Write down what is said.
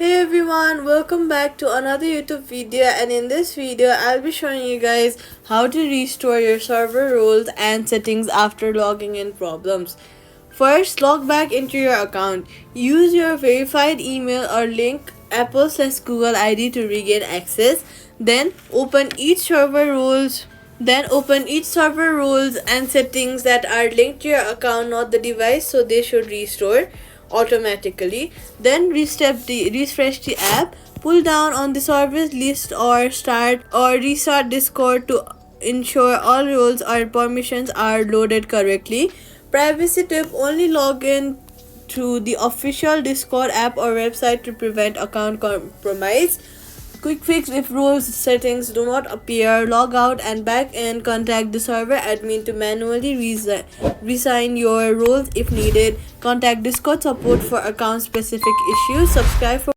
Hey everyone, welcome back to another YouTube video, and in this video I'll be showing you guys how to restore your server roles and settings after logging in problems. First, log back into your account. Use your verified email or link Apple/Google ID to regain access. Then open each server roles and settings that are linked to your account, not the device, so they should restore automatically. Then refresh the app, pull down on the service list or restart Discord to ensure all roles or permissions are loaded correctly. Privacy tip: only log in to the official Discord app or website to prevent account compromise. Quick fix: if rules settings do not appear, log out and back in. Contact the server admin to manually resign your roles if needed. Contact Discord support for account specific issues. Subscribe for